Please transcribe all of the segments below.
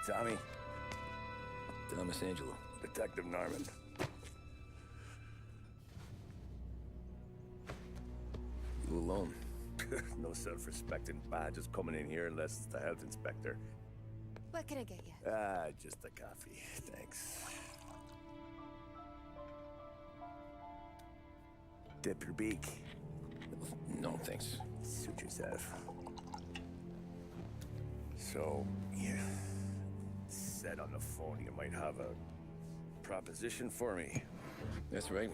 Tommy. Thomas Angelo. Detective Norman. You alone? No self-respecting badges coming in here unless it's the health inspector. What can I get you? Just a coffee, thanks. Dip your beak. No, thanks. Suit yourself. So, you said on the phone you might have a proposition for me. That's right.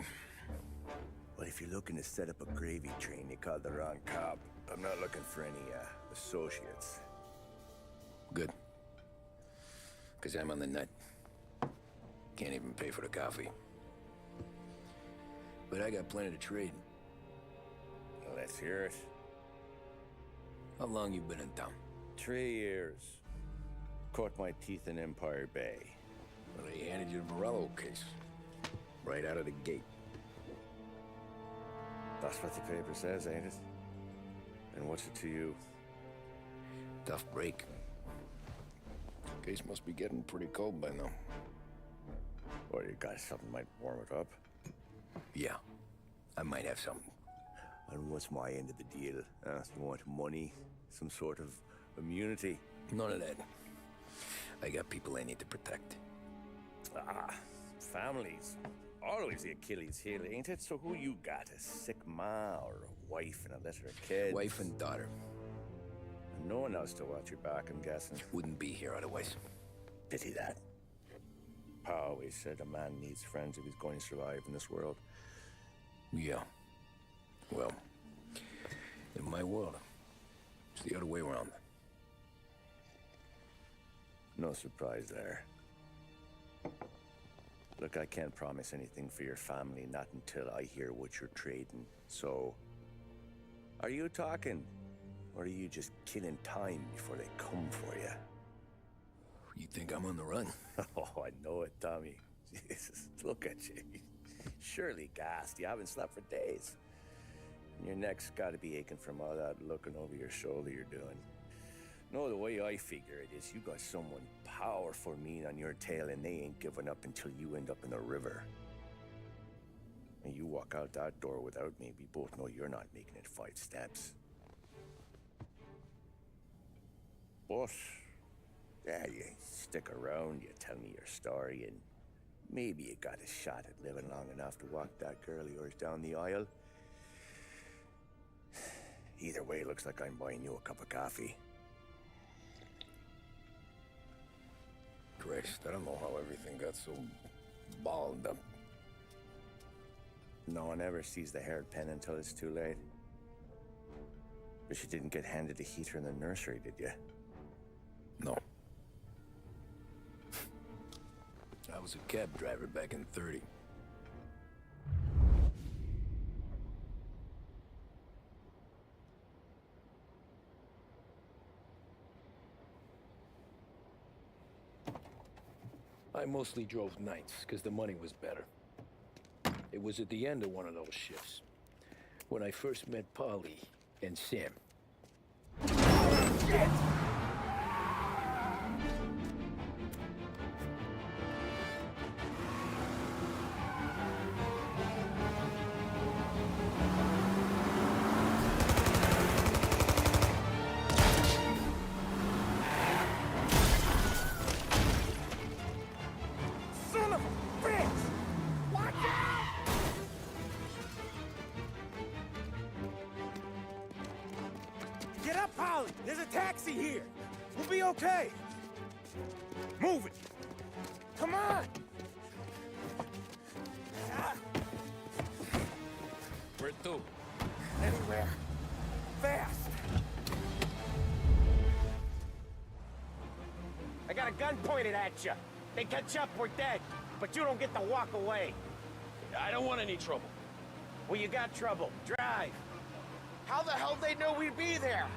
Well, if you're looking to set up a gravy train, you called the wrong cop. I'm not looking for any, associates. Good. Because I'm on the nut. Can't even pay for the coffee. But I got plenty to trade. Let's hear it. How long you been in town? 3 years. Caught my teeth in Empire Bay. Well, they handed you the Morello case. Right out of the gate. That's what the paper says, ain't it? And what's it to you? Tough break. Case must be getting pretty cold by now. Or you got something might warm it up? Yeah, I might have something. And what's my end of the deal? You want money? Some sort of immunity? None of that. I got people I need to protect. Families. Always the Achilles heel, ain't it? So who you got? A sick ma or a wife and a litter of kids? Wife and daughter. And no one else to watch your back, I'm guessing. Wouldn't be here otherwise. Pity that. Pa always said a man needs friends if he's going to survive in this world. Yeah. Well, in my world, it's the other way around. No surprise there. Look, I can't promise anything for your family, not until I hear what you're trading. So, are you talking? Or are you just killing time before they come for you? You think I'm on the run? Oh, I know it, Tommy. Jesus, look at you. Surely gassed. You haven't slept for days. And your neck's got to be aching from all that looking over your shoulder you're doing. No, the way I figure it is you got someone powerful mean on your tail and they ain't giving up until you end up in the river. And you walk out that door without me, we both know you're not making it 5 steps. But, yeah, you stick around, you tell me your story, and maybe you got a shot at living long enough to walk that girl of yours down the aisle. Either way, looks like I'm buying you a cup of coffee. Christ, I don't know how everything got so balled up. No one ever sees the hairpin until it's too late. But you didn't get handed a heater in the nursery, did you? No. I was a cab driver back in '30. I mostly drove nights, because the money was better. It was at the end of one of those shifts, when I first met Polly and Sam. Shit! Get up, Polly! There's a taxi here! We'll be okay! Move it! Come on! Where to? Anywhere. Fast! I got a gun pointed at you. They catch up, we're dead. But you don't get to walk away. I don't want any trouble. Well, you got trouble. Drive. How the hell they know we'd be there?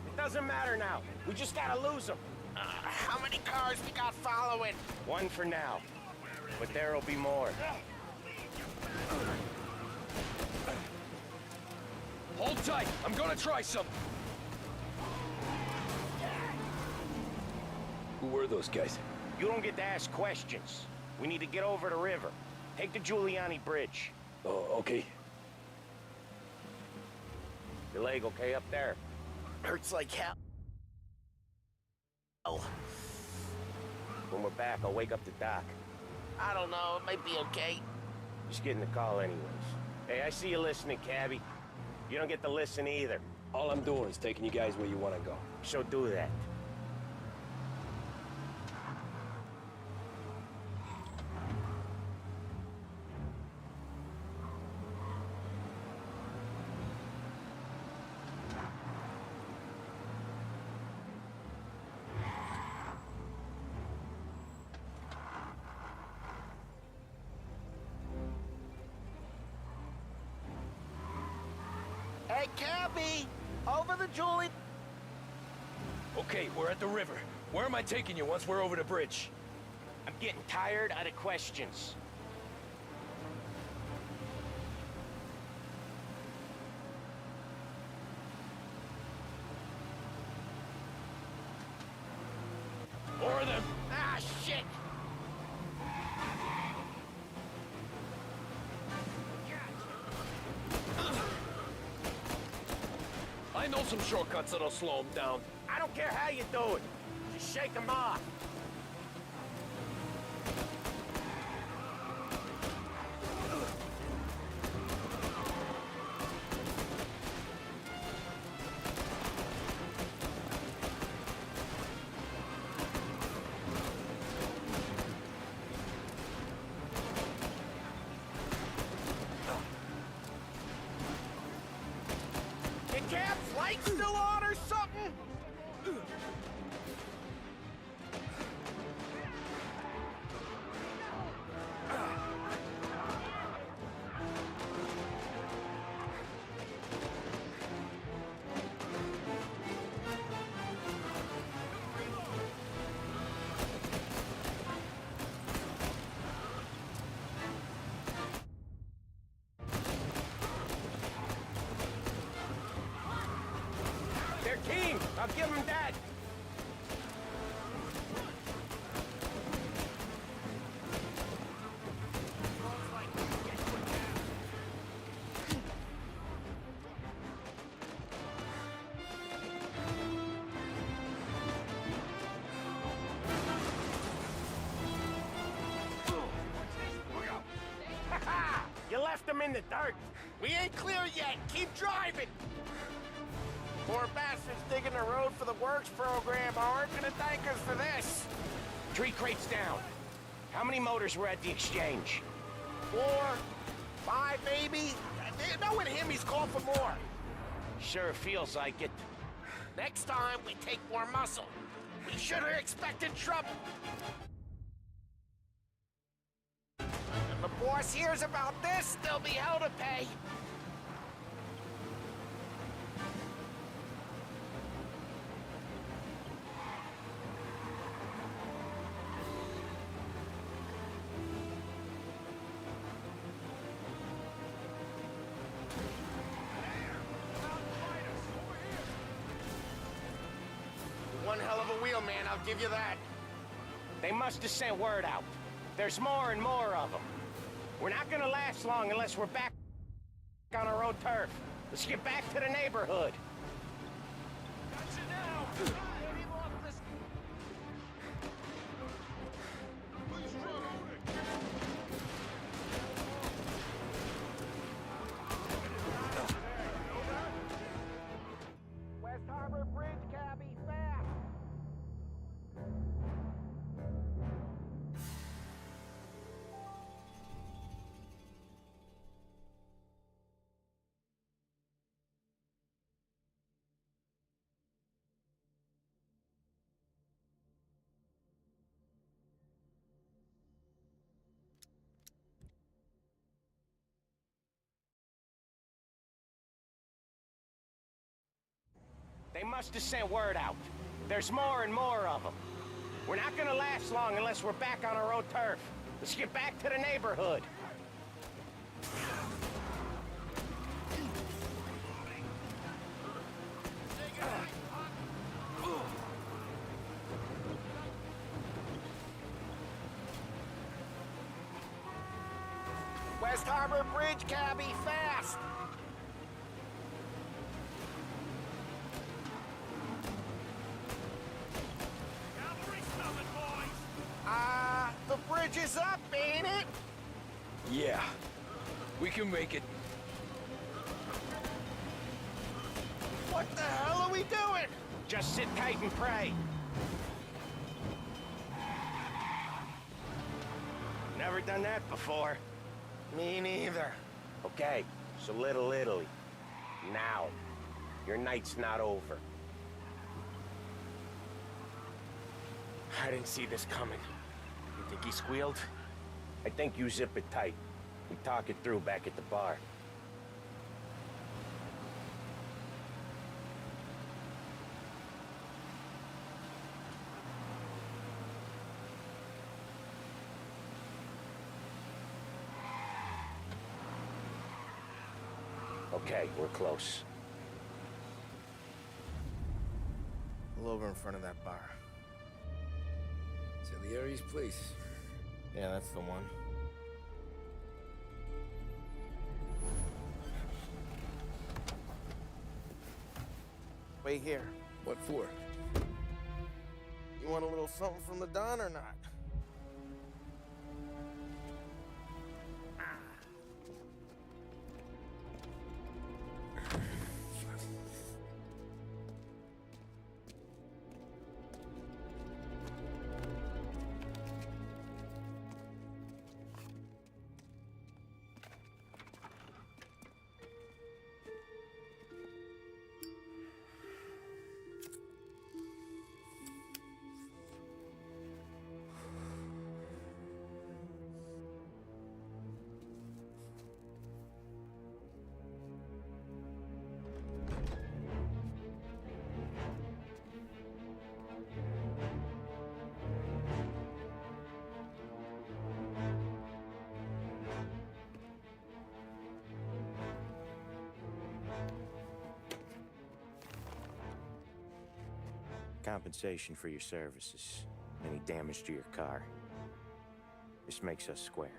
It doesn't matter now. We just gotta lose them. How many cars we got following? One for now. But there'll be more. Hold tight. I'm gonna try something. Who were those guys? You don't get to ask questions. We need to get over the river. Take the Giuliani Bridge. Oh, okay. Your leg okay up there? Hurts like hell. When we're back, I'll wake up the doc. I don't know, it might be okay. Just getting the call anyways. Hey, I see you listening, cabbie. You don't get to listen either. All I'm doing is taking you guys where you want to go. So do that. Hey, cabbie! Over the Julie... Okay, we're at the river. Where am I taking you once we're over the bridge? I'm getting tired of the questions. More of them. Ah, shit! I know some shortcuts that'll slow them down. I don't care how you do it. Just shake them off. Your cab's light still on or something? They're team. I'll give them that. You left them in the dirt. We ain't clear yet. Keep driving. Poor bastards digging the road for the works program aren't gonna thank us for this. 3 crates down. How many motors were at the exchange? 4, 5 maybe? Knowing him, he's called for more. Sure feels like it. Next time, we take more muscle. We should have expected trouble. If the boss hears about this, there'll be hell to pay. One hell of a wheel, man, I'll give you that. They must have sent word out. There's more and more of them. We're not gonna last long unless we're back on our own turf. Let's get back to the neighborhood. Gotcha now! West Harbor Bridge, cabbie, fast! They must have sent word out. There's more and more of them. We're not gonna last long unless we're back on our own turf. Let's get back to the neighborhood. West Harbor Bridge, cabbie, fast! Cavalry's coming, boys! The bridge is up, ain't it? Yeah, we can make it. What the hell are we doing? Just sit tight and pray. Never done that before. Me neither. Okay, so Little Italy. Now. Your night's not over. I didn't see this coming. You think he squealed? I think you zip it tight. We talk it through back at the bar. Okay, we're close. Pull over in front of that bar. Salieri's place. Yeah, that's the one. Wait here. What for? You want a little something from the Don or not? Compensation for your services. Any damage to your car. This makes us square.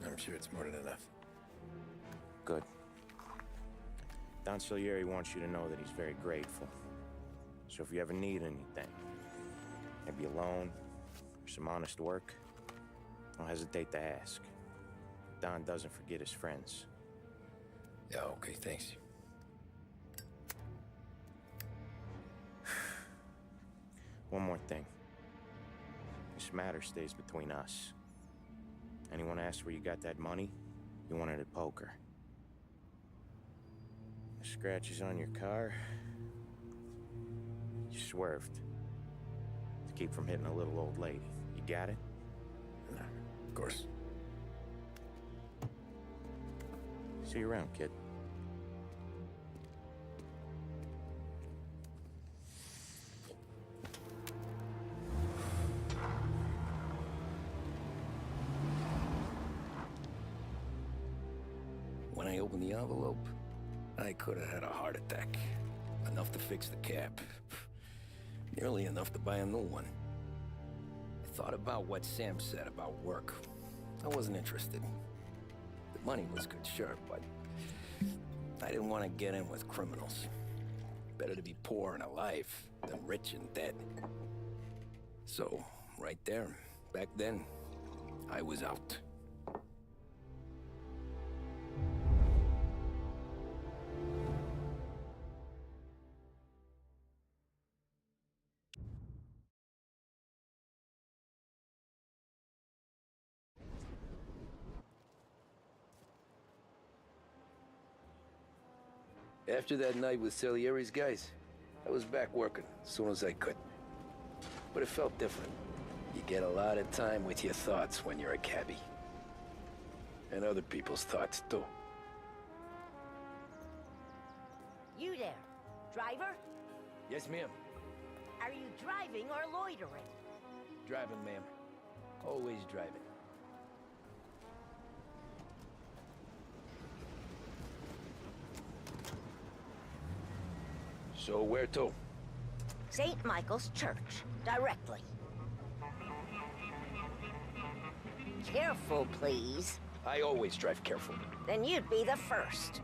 I'm sure it's more than enough. Good. Don Salieri wants you to know that he's very grateful. So if you ever need anything, maybe a loan or some honest work, don't hesitate to ask. Don doesn't forget his friends. Yeah, okay, thanks. One more thing. This matter stays between us. Anyone asks where you got that money, you won it at poker. The scratches on your car, you swerved. To keep from hitting a little old lady. You got it? Of course. See you around, kid. When I opened the envelope, I could have had a heart attack. Enough to fix the cab. Nearly enough to buy a new one. I thought about what Sam said about work. I wasn't interested. The money was good, sure, but I didn't want to get in with criminals. Better to be poor and alive than rich and dead. So, right there, back then, I was out. After that night with Salieri's guys, I was back working as soon as I could. But it felt different. You get a lot of time with your thoughts when you're a cabbie. And other people's thoughts, too. You there, driver? Yes, ma'am. Are you driving or loitering? Driving, ma'am. Always driving. So where to? St. Michael's Church, directly. Careful, please. I always drive careful. Then you'd be the first.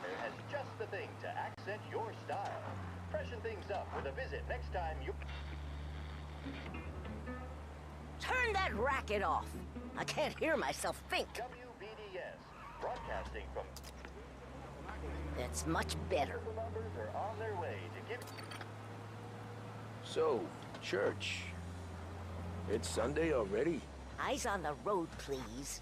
There has just the thing to accent your style. Freshen things up with a visit next time you... Turn that racket off. I can't hear myself think. WBDS, broadcasting from... That's much better. The numbers are on their way to give... So, church. It's Sunday already? Eyes on the road, please.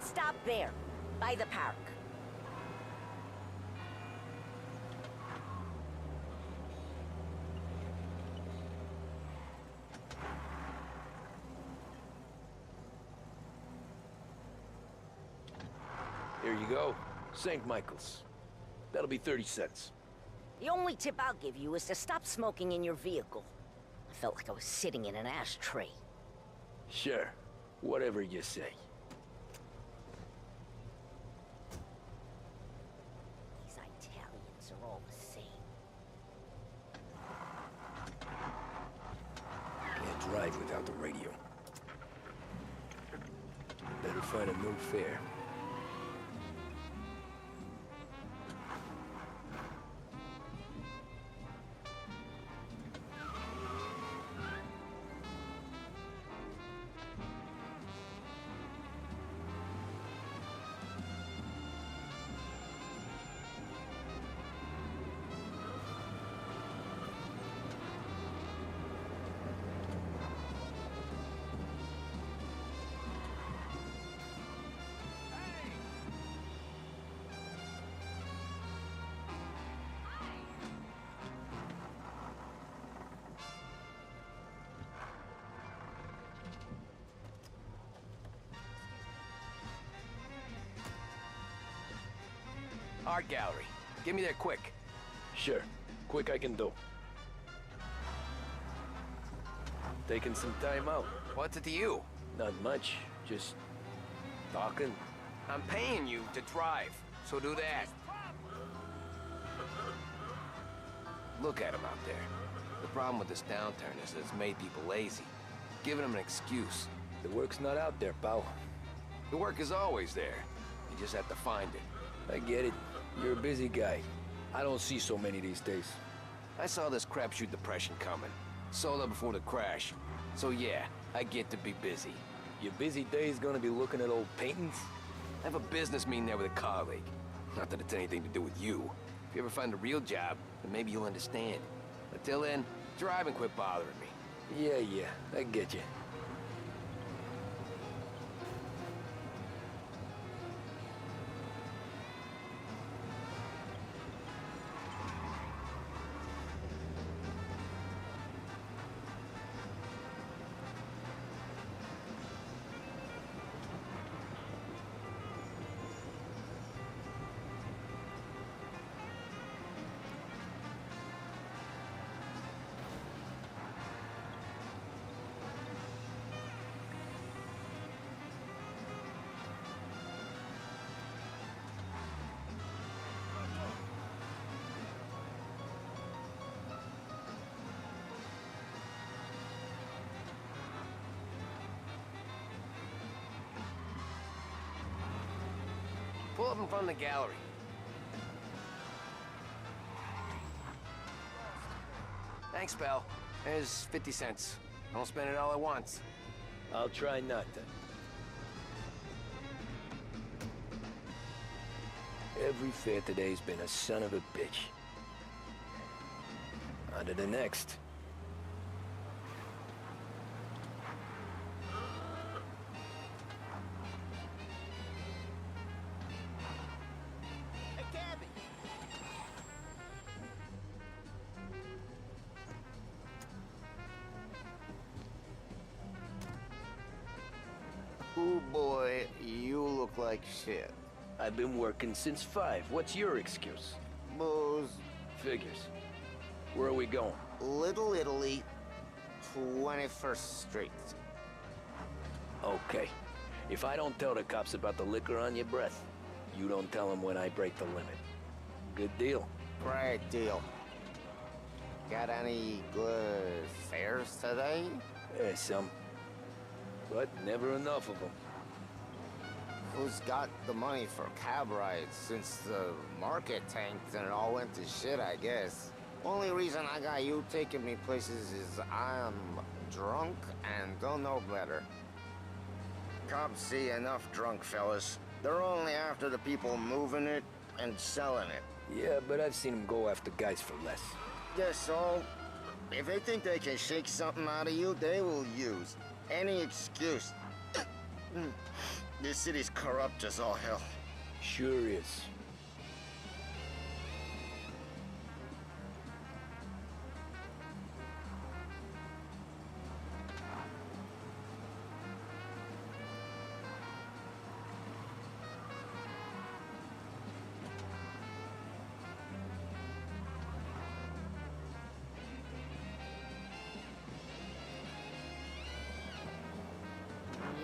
Stop there, by the park. Here you go. St. Michael's. That'll be 30 cents. The only tip I'll give you is to stop smoking in your vehicle. I felt like I was sitting in an ashtray. Sure. Whatever you say. These Italians are all the same. Can't drive without the radio. Better find a new fare. Art gallery. Get me there quick. Sure. Quick I can do. Taking some time out. What's it to you? Not much. Just talking. I'm paying you to drive, so do that. Look at him out there. The problem with this downturn is that it's made people lazy. Giving them an excuse. The work's not out there, pal. The work is always there. You just have to find it. I get it. You're a busy guy. I don't see so many these days. I saw this crapshoot depression coming. Sold up before the crash. So yeah, I get to be busy. Your busy day's gonna be looking at old paintings? I have a business meeting there with a colleague. Not that it's anything to do with you. If you ever find a real job, then maybe you'll understand. Until then, drive and quit bothering me. Yeah, I get you. up in front of the gallery. Thanks, pal. There's 50 cents. Don't spend it all at once. I'll try not to. Every fare today's been a son of a bitch. On to the next. Hey, Cabby! Ooh, boy, you look like shit. I've been working since 5. What's your excuse? Booze. Figures. Where are we going? Little Italy, 21st Street. Okay. If I don't tell the cops about the liquor on your breath, you don't tell them when I break the limit. Good deal. Great deal. Got any good fares today? Yeah, some. But never enough of them. Who's got the money for cab rides since the market tanked and it all went to shit, I guess? Only reason I got you taking me places is I'm drunk and don't know better. Cops see enough drunk fellas. They're only after the people moving it and selling it. Yeah, but I've seen them go after guys for less. Guess so. If they think they can shake something out of you, they will use any excuse. This city's corrupt as all hell. Sure is.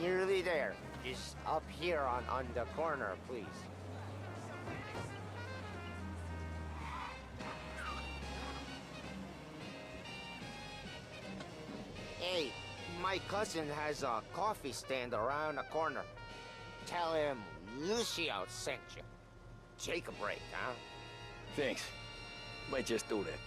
Nearly there. Just up here on the corner, please. Hey, my cousin has a coffee stand around the corner. Tell him Lucio sent you. Take a break, huh? Thanks. Might just do that.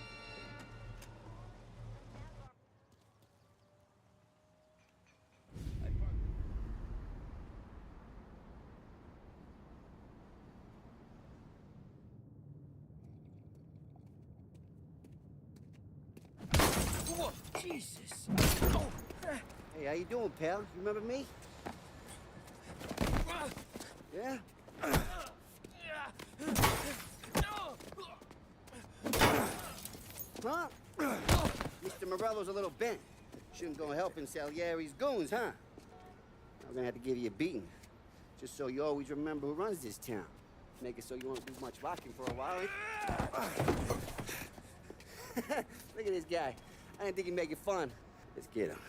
Whoa, Jesus! Oh. Hey, how you doing, pal? You remember me? Yeah? Huh? Mr. Morello's a little bent. Shouldn't go helping Salieri's goons, huh? I'm gonna have to give you a beating. Just so you always remember who runs this town. Make it so you won't do much rocking for a while. Look at this guy. I didn't think he'd make it fun. Let's get him.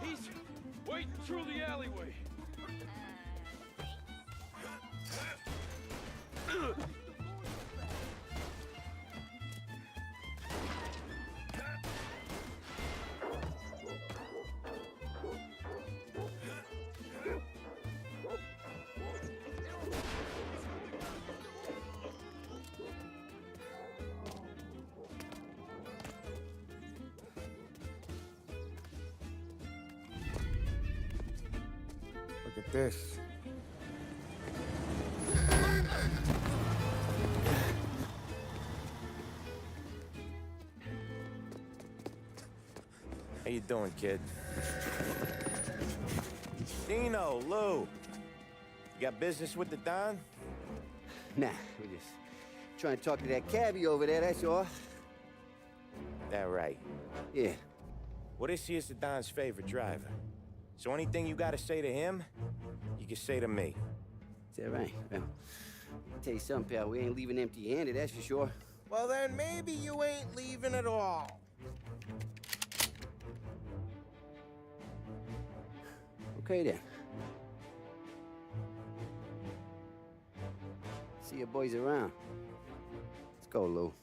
He's waiting through the alleyway. Look at this. How you doing, kid? Dino, Lou. You got business with the Don? Nah, we're just trying to talk to that cabbie over there, that's all. That right. Yeah. What is he is the Don's favorite driver? So anything you gotta say to him, you can say to me. Is that right? Well, I'll tell you something, pal. We ain't leaving empty-handed, that's for sure. Well, then maybe you ain't leaving at all. Okay, then. See your boys around. Let's go, Lou.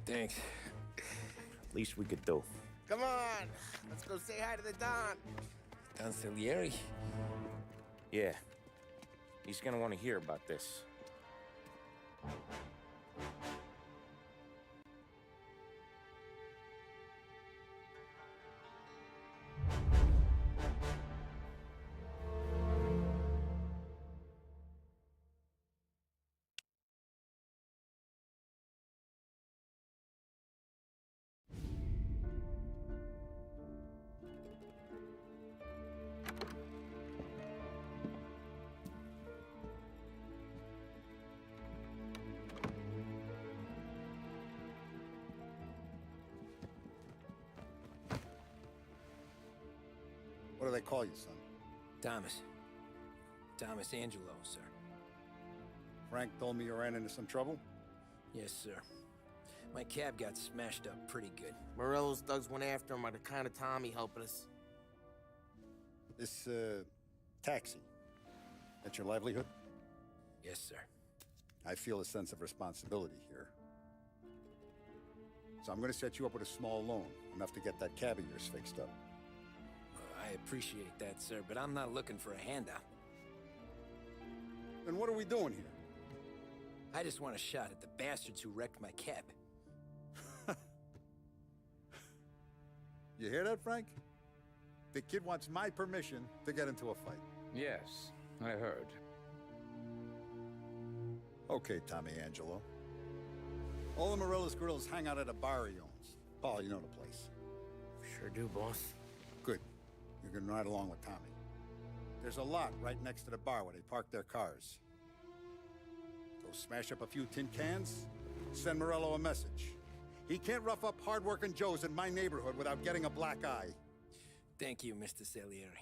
Thanks. Least we could do. Come on, let's go say hi to the Don. Don Salieri? Yeah. He's gonna want to hear about this. What do they call you, son? Thomas. Thomas Angelo, sir. Frank told me you ran into some trouble? Yes, sir. My cab got smashed up pretty good. Morello's thugs went after him on account of Tommy helping us. This, taxi. That's your livelihood? Yes, sir. I feel a sense of responsibility here. So I'm gonna set you up with a small loan, enough to get that cab of yours fixed up. I appreciate that, sir, but I'm not looking for a handout. Then what are we doing here? I just want a shot at the bastards who wrecked my cab. You hear that, Frank? The kid wants my permission to get into a fight. Yes, I heard. Okay, Tommy Angelo. All the Morello's girls hang out at a bar he owns. Paul, you know the place. Sure do, boss. Good. You're gonna ride along with Tommy. There's a lot right next to the bar where they park their cars. Go smash up a few tin cans, send Morello a message. He can't rough up hard-working Joes in my neighborhood without getting a black eye. Thank you, Mr. Salieri.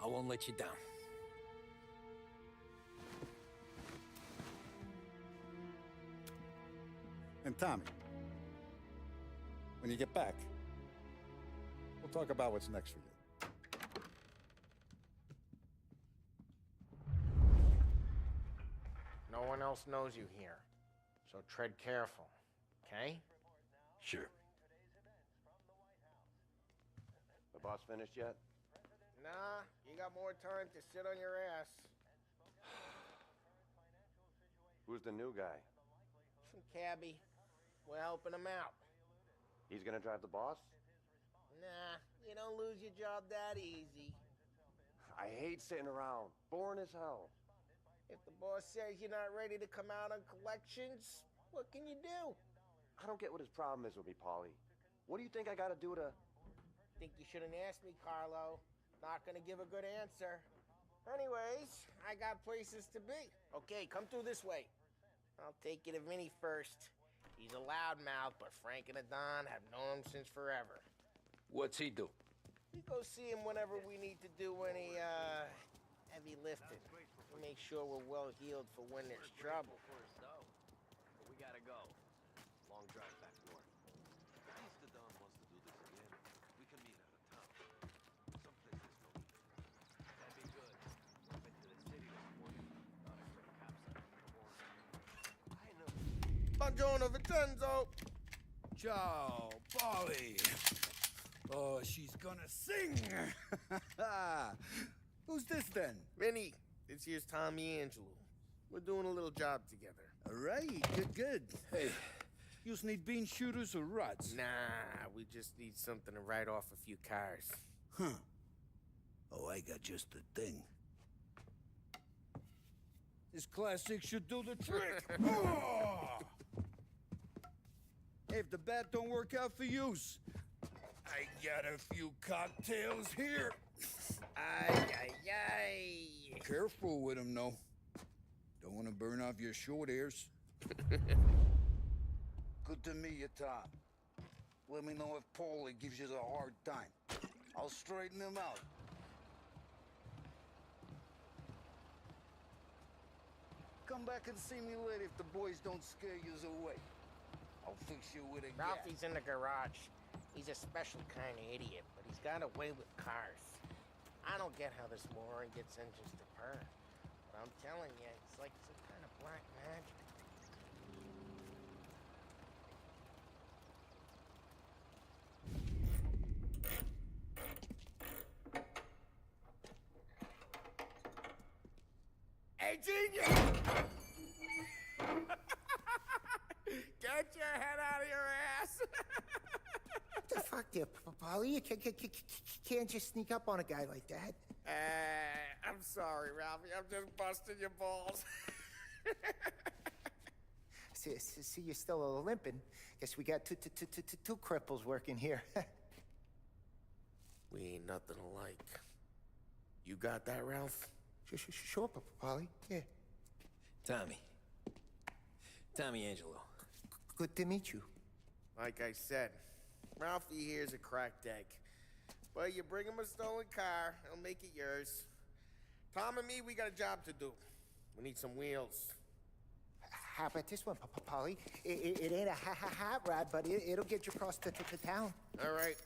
I won't let you down. And Tommy, when you get back, we'll talk about what's next for you. No one else knows you here, so tread careful, okay? Sure. The boss finished yet? Nah, you got more time to sit on your ass. Who's the new guy? Some cabbie. We're helping him out. He's gonna drive the boss? Nah, you don't lose your job that easy. I hate sitting around. Boring as hell. If the boss says you're not ready to come out on collections, what can you do? I don't get what his problem is with me, Paulie. What do you think I gotta do to... Think you shouldn't ask me, Carlo. Not gonna give a good answer. Anyways, I got places to be. Okay, come through this way. I'll take you to Vinny first. He's a loudmouth, but Frank and Adon have known him since forever. What's he do? We go see him whenever we need to do any, heavy lifting. To make sure we're well healed for when there's trouble. We gotta go. Long drive back north. Mr. Don wants to do this again. We can meet out of town. Someplace there's no eating. That'd be good. Went to the city this morning. Thought I heard a cop siren. I know. Buongiorno, Vincenzo! Ciao, Polly. Oh, she's gonna sing. Who's this then? Vinny, this here's Tommy Angelo. We're doing a little job together. All right, good. Hey, you need bean shooters or rods? Nah, we just need something to write off a few cars. Huh. Oh, I got just the thing. This classic should do the trick. Oh! Hey, if the bat don't work out for yous, I got a few cocktails here. Ay. Careful with them, though. Don't want to burn off your short hairs. Good to meet you, Tom. Let me know if Paulie gives you a hard time. I'll straighten him out. Come back and see me later if the boys don't scare you away. I'll fix you with a gat. Ralphie's in the garage. He's a special kind of idiot, but he's got a way with cars. I don't get how this moron gets engines to purr. But I'm telling you, it's like some kind of black magic. Hey, genius! Get your head out of your ass! The fuck there, Polly? You can't just sneak up on a guy like that. I'm sorry, Ralphie. I'm just busting your balls. See, you're still limping. Guess we got two cripples working here. We ain't nothing alike. You got that, Ralph? Sure, Polly. Yeah. Tommy Angelo. Good to meet you. Like I said, Ralphie here's a cracked egg. But you bring him a stolen car, he'll make it yours. Tom and me, we got a job to do. We need some wheels. How about this one, Polly? It ain't a hot rod, but it'll get you across to town. All right,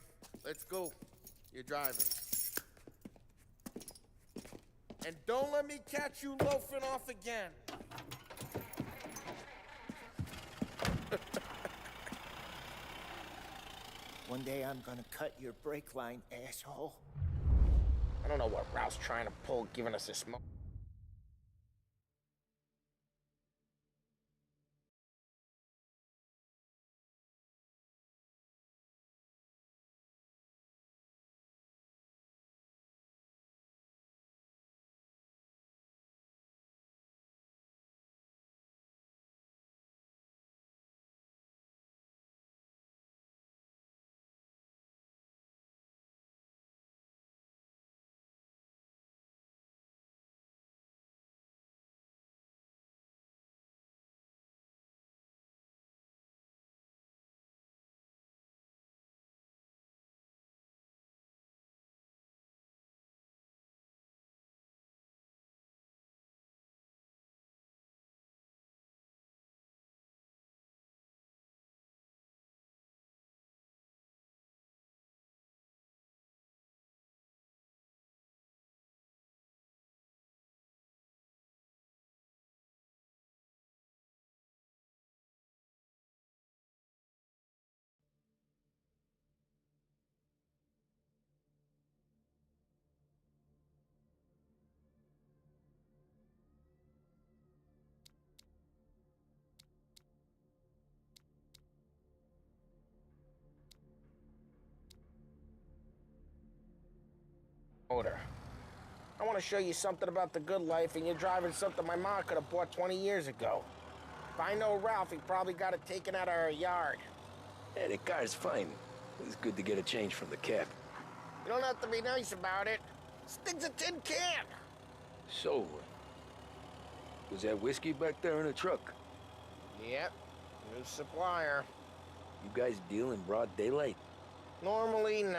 let's go. You're driving. And don't let me catch you loafing off again. One day I'm gonna cut your brake line, asshole. I don't know what Ralph's trying to pull, giving us this smoke. I want to show you something about the good life, and you're driving something my mom could have bought 20 years ago. If I know Ralph, he probably got it taken out of our yard. Yeah, the car's fine. It's good to get a change from the cab. You don't have to be nice about it. This thing's a tin can. So, was that whiskey back there in the truck? Yep, new supplier. You guys deal in broad daylight? Normally, nah.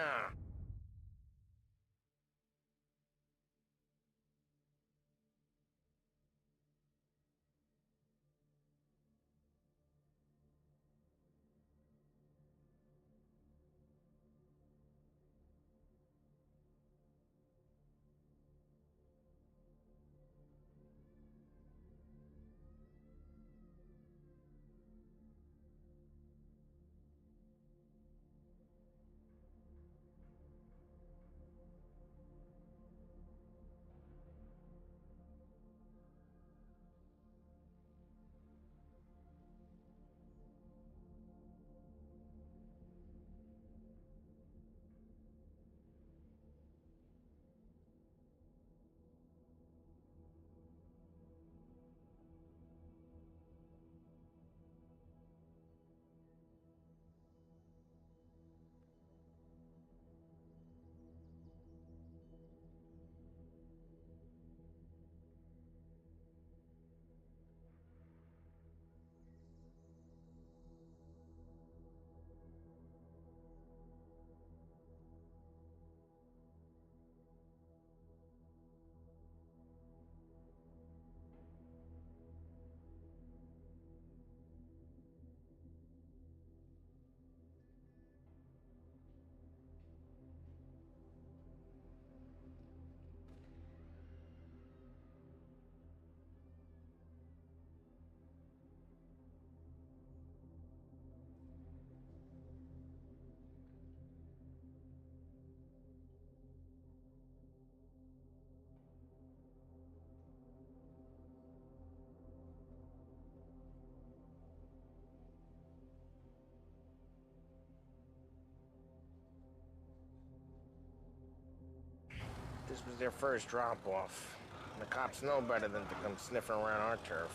their first drop-off. The cops know better than to come sniffing around our turf.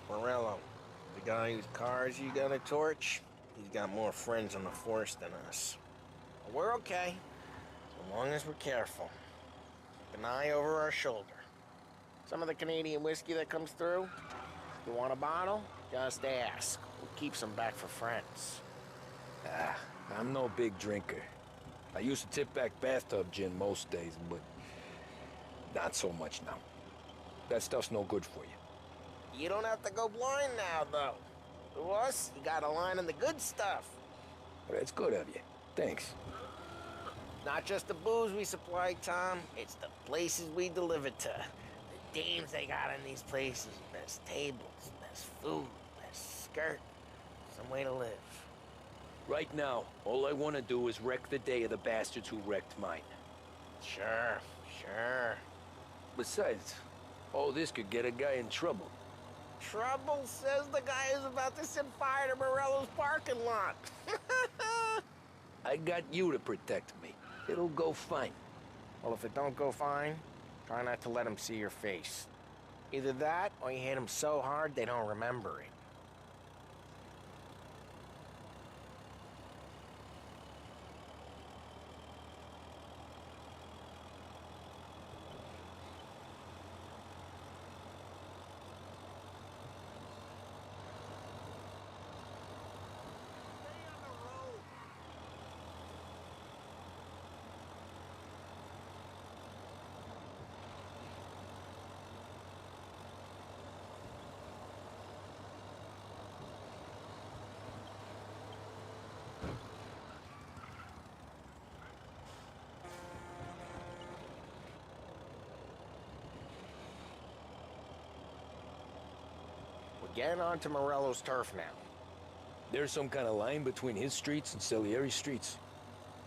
Morello, the guy whose cars you got a torch, he's got more friends on the force than us. But we're okay, so long as we're careful. Keep an eye over our shoulder. Some of the Canadian whiskey that comes through, if you want a bottle, just ask. We'll keep some back for friends. I'm no big drinker. I used to tip back bathtub gin most days, but not so much now. That stuff's no good for you. You don't have to go blind now, though. To us, you got a line on the good stuff. Well, that's good of you. Thanks. Not just the booze we supply, Tom. It's the places we deliver to. The dames they got in these places. There's tables, there's food, there's skirt. Some way to live. Right now, all I want to do is wreck the day of the bastards who wrecked mine. Sure. Besides, all this could get a guy in trouble. Trouble says the guy is about to set fire to Morello's parking lot. I got you to protect me. It'll go fine. Well, if it don't go fine, try not to let them see your face. Either that, or you hit them so hard they don't remember it. Getting onto Morello's turf now. There's some kind of line between his streets and Salieri streets?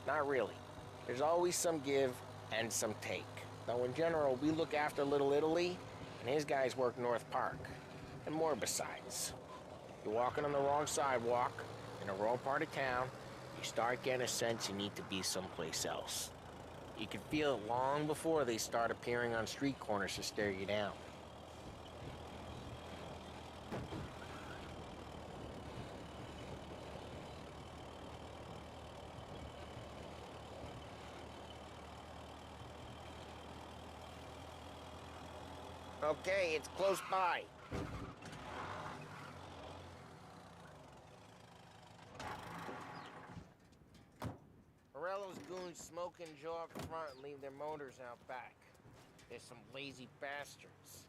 Not really. There's always some give and some take. Though in general, we look after Little Italy, and his guys work North Park. And more besides. You're walking on the wrong sidewalk, in the wrong part of town, you start getting a sense you need to be someplace else. You can feel it long before they start appearing on street corners to stare you down. Okay, it's close by. Morello's goons smoke and jaw up front and leave their motors out back. There's some lazy bastards.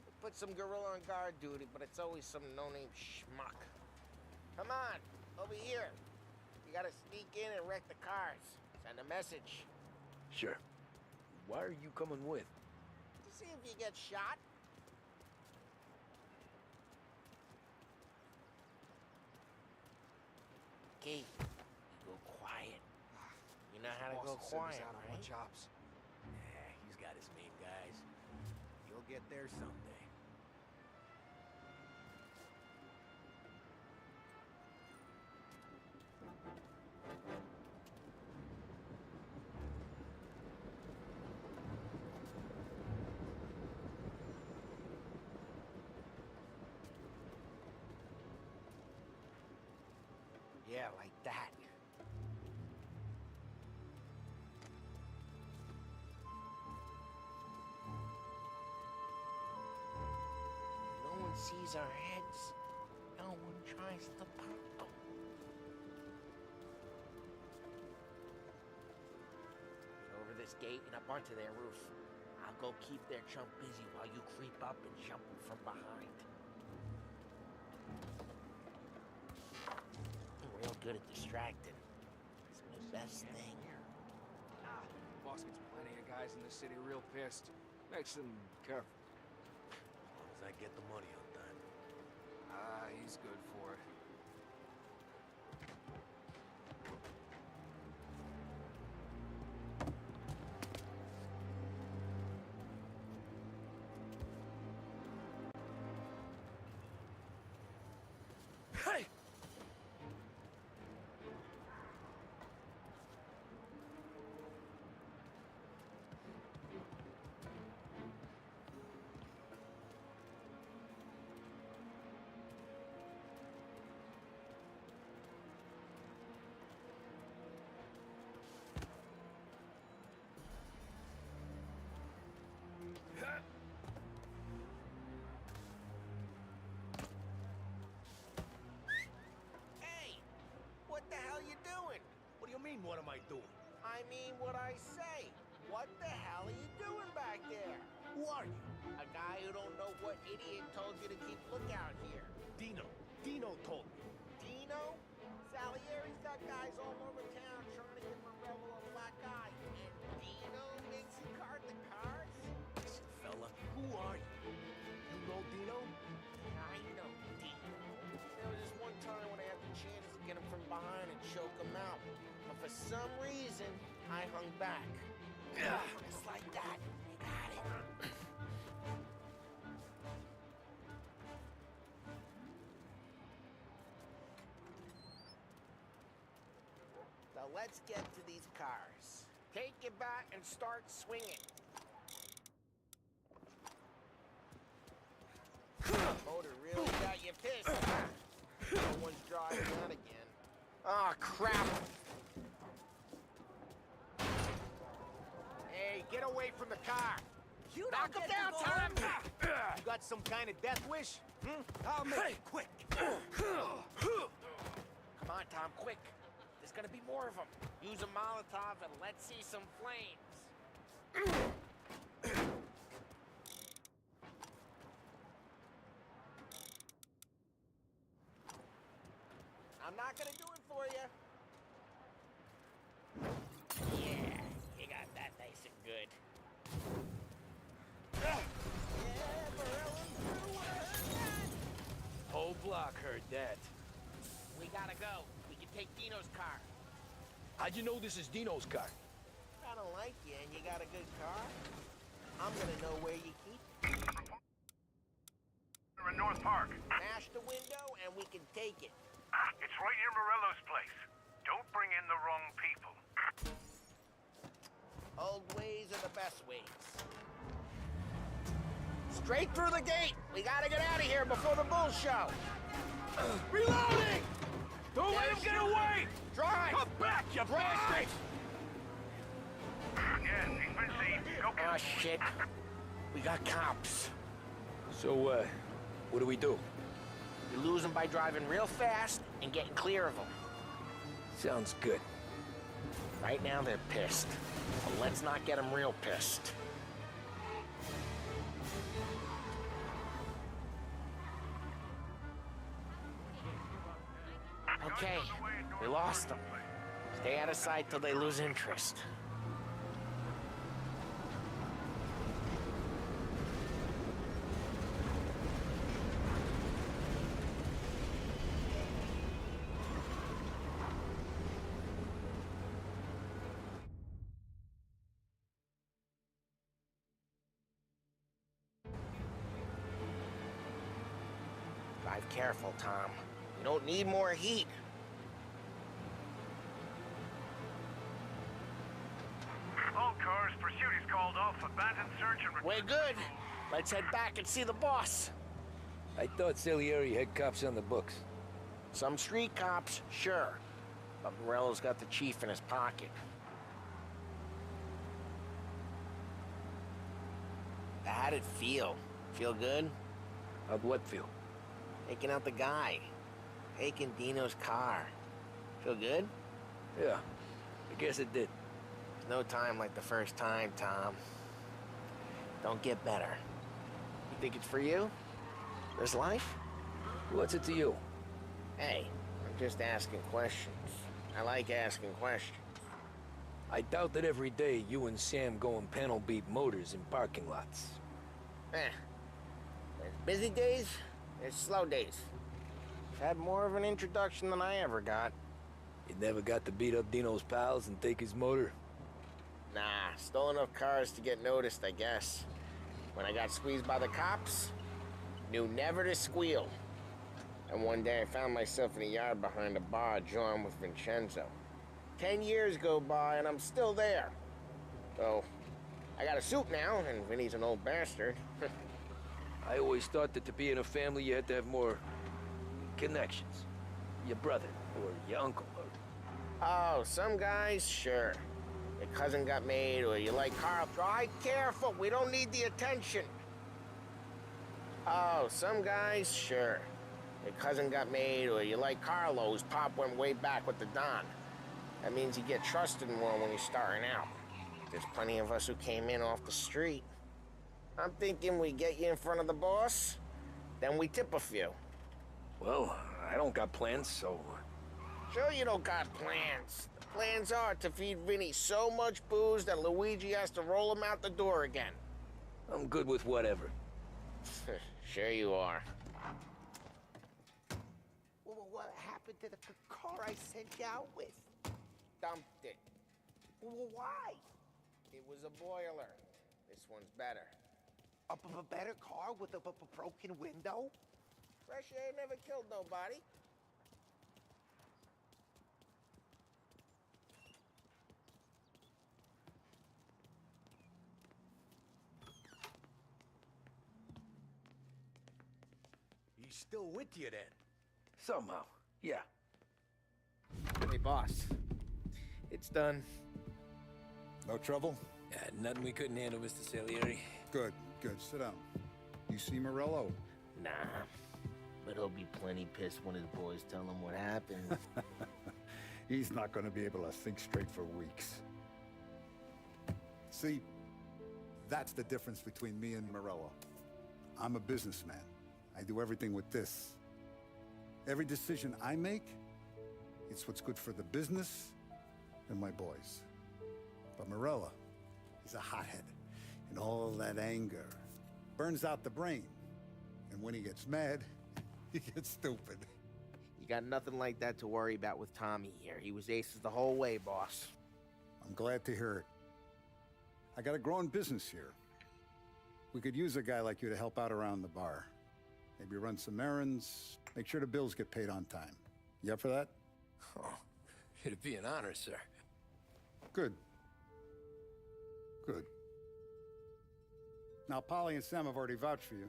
They put some gorilla on guard duty, but it's always some no-name schmuck. Come on, over here. You gotta sneak in and wreck the cars. Send a message. Sure. Why are you coming with? See if you get shot. Okay, go quiet. You know how to go quiet, right? Chops. Yeah, he's got his main guys. You'll get there someday. Yeah, like that. No one sees our heads. No one tries to pop them. Over this gate and up onto their roof. I'll go keep their chump busy while you creep up and jump them from behind. Real good at distracting. It's my best thing. Boss gets plenty of guys in the city real pissed. Makes them careful. As long as I get the money on time. He's good for it. Hey! what am I doing? I mean what I say. What the hell are you doing back there? Who are you? A guy who don't know what idiot told you to keep lookout here. Dino. Dino told me. Dino? Salieri's got guys all over town trying to get Morello a black eye. And Dino makes you card the cards? Listen, fella, who are you? You know Dino? I know Dino. There was this one time when I had the chance to get him from behind and choke him out. But for some reason, I hung back. Just like that. You got it. So let's get to these cars. Take your bat and start swinging. Motor really got you pissed, huh? No one's driving that again. Oh, crap! Hey, get away from the car! You Knock him down, Tom! You got some kind of death wish? I'll make it quick. Come on, Tom, quick. There's gonna be more of them. Use a Molotov and let's see some flames. I'm not gonna do it for you. Yeah, you got that nice and good. Yeah, Whole block heard that. we gotta go. We can take Dino's car. How'd you know this is Dino's car? I don't like you and you got a good car. I'm gonna know where you keep it. We're in North Park. Smash the window and we can take it. It's right near Morello's place. Don't bring in the wrong people. Old ways are the best ways. Straight through the gate. We gotta get out of here before the bull show. Reloading! Don't let him get away! Drive! Come back, you bastard! Yes, he's been seen. Go get Oh, him. shit. We got cops. So, what do we do? You lose them by driving real fast and getting clear of them. Sounds good. Right now they're pissed. So let's not get them real pissed. Okay, we lost them. Stay out of sight till they lose interest. Drive careful, Tom. You don't need more heat. All cars, pursuit is called off. Abandoned search and... We're good. Let's head back and see the boss. I thought Salieri had cops on the books. Some street cops, sure. But Morello's got the chief in his pocket. How'd it feel? Feel good? How'd what feel? Taking out the guy. Taking Dino's car. Feel good? Yeah, I guess it did. There's no time like the first time, Tom. Don't get better. You think it's for you? This life? What's it to you? Hey, I'm just asking questions. I like asking questions. I doubt that every day you and Sam go and panel beat motors in parking lots. There's busy days, there's slow days. I've had more of an introduction than I ever got. You never got to beat up Dino's pals and take his motor? Nah, stole enough cars to get noticed, I guess. When I got squeezed by the cops, knew never to squeal. And one day I found myself in a yard behind a bar joined with Vincenzo. 10 years go by and I'm still there. So, I got a suit now, and Vinny's an old bastard. I always thought that to be in a family you had to have more connections. Your brother, or your uncle, or... Oh, some guys, sure. Your cousin got made, or you like Carl. Drive careful, we don't need the attention. Oh, some guys, sure. Your cousin got made, or you like Carlo's pop went way back with the Don. That means you get trusted more when you're starting out. There's plenty of us who came in off the street. I'm thinking we get you in front of the boss, then we tip a few. Well, I don't got plans, so... Sure you don't got plans. The plans are to feed Vinny so much booze that Luigi has to roll him out the door again. I'm good with whatever. Sure you are. Well, what happened to the car I sent you out with? Dumped it. Well, why? It was a boiler. This one's better. A better car with a broken window? Fresh air never killed nobody. He's still with you then? Somehow, yeah. Hey, boss. It's done. No trouble? Nothing we couldn't handle, Mr. Salieri. Good, good. Sit down. You see Morello? Nah. But he'll be plenty pissed when his boys tell him what happened. He's not going to be able to think straight for weeks. See, that's the difference between me and Morello. I'm a businessman. I do everything with this. Every decision I make, it's what's good for the business and my boys. But Morello, he's a hothead. And all that anger burns out the brain. And when he gets mad, he gets stupid. You got nothing like that to worry about with Tommy here. He was aces the whole way, boss. I'm glad to hear it. I got a growing business here. We could use a guy like you to help out around the bar. Maybe run some errands, make sure the bills get paid on time. You up for that? Oh, it'd be an honor, sir. Good. Good. Now, Polly and Sam have already vouched for you.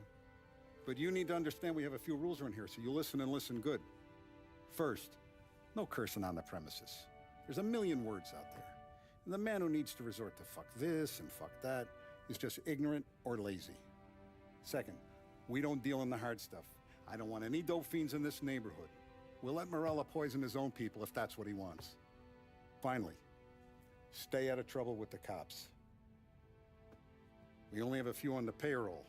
But you need to understand we have a few rules around here, so you listen and listen good. First, no cursing on the premises. There's a million words out there. And the man who needs to resort to fuck this and fuck that is just ignorant or lazy. Second, we don't deal in the hard stuff. I don't want any dope fiends in this neighborhood. We'll let Morello poison his own people if that's what he wants. Finally, stay out of trouble with the cops. We only have a few on the payroll.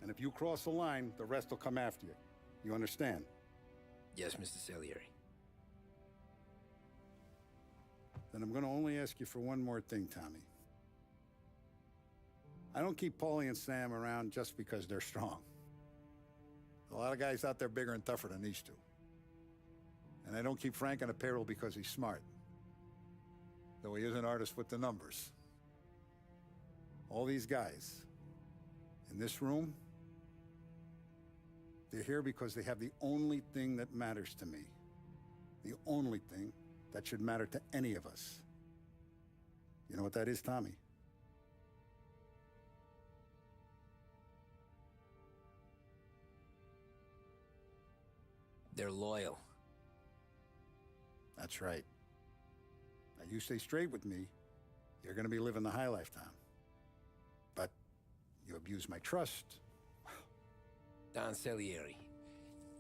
And if you cross the line, the rest will come after you. You understand? Yes, Mr. Salieri. Then I'm going to only ask you for one more thing, Tommy. I don't keep Paulie and Sam around just because they're strong. A lot of guys out there bigger and tougher than these two. And I don't keep Frank on a payroll because he's smart. Though he is an artist with the numbers. All these guys in this room, they're here because they have the only thing that matters to me. The only thing that should matter to any of us. You know what that is, Tommy? They're loyal. That's right. Now, you stay straight with me, you're gonna be living the high life, Tom. But you abuse my trust. Don Salieri,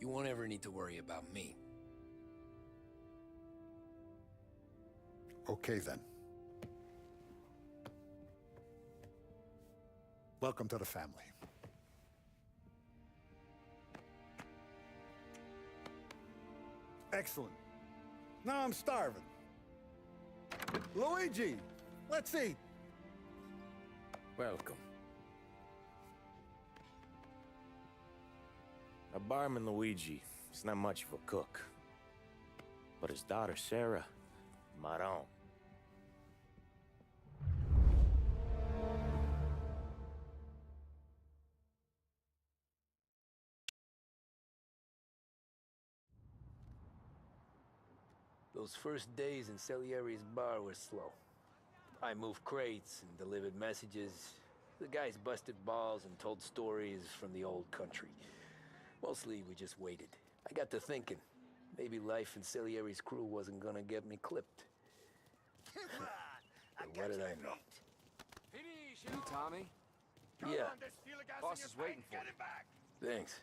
you won't ever need to worry about me. Okay, then. Welcome to the family. Excellent. Now I'm starving. Luigi, let's eat. Welcome. Now, barman Luigi is not much of a cook. But his daughter, Sarah, Maron. Those first days in Salieri's bar were slow. I moved crates and delivered messages. The guys busted balls and told stories from the old country. Mostly, we just waited. I got to thinking, maybe life in Salieri's crew wasn't gonna get me clipped. But what did I know? Hey, Tommy? Yeah. Boss is waiting for you. Thanks.